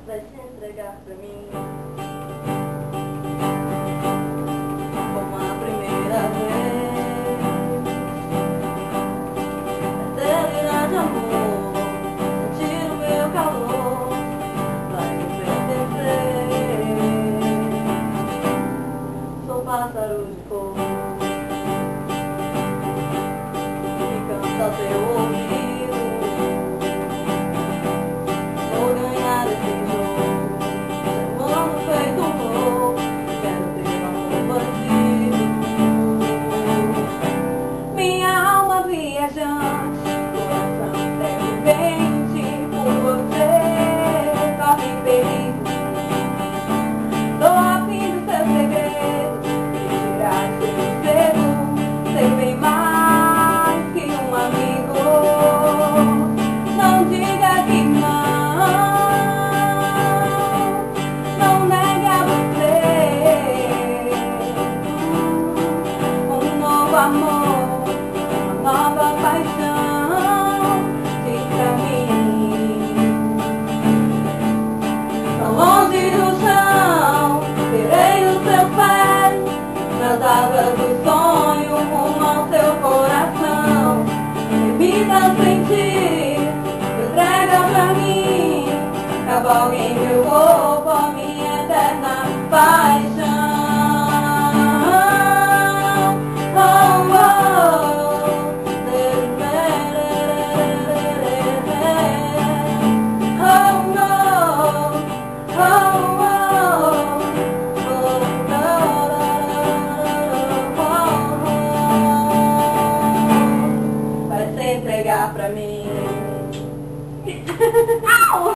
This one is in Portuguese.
vai te entregar pra mim Como a primeira vez. Eternidade, amor, sentir o meu calor, vai me pertencer. Sou pássaro de fogo que canta ao teu ouvido. Vou ganhar esse jogo, chamando feito um louco. Quero ter amor bandido. Minha alma viajante, coração independente, por você corre perigo. Tô a fim do seu segredo, de tirar seu cedo, ser bem mais que um amigo. Não diga que não, não negue a você um novo amor, uma nova paixão. Diz pra mim, tão longe do chão, terei os seus pés nas asas do sonho, rumo ao seu coração. Permita sentir, entrega pra mim, cavalgue em meu corpo.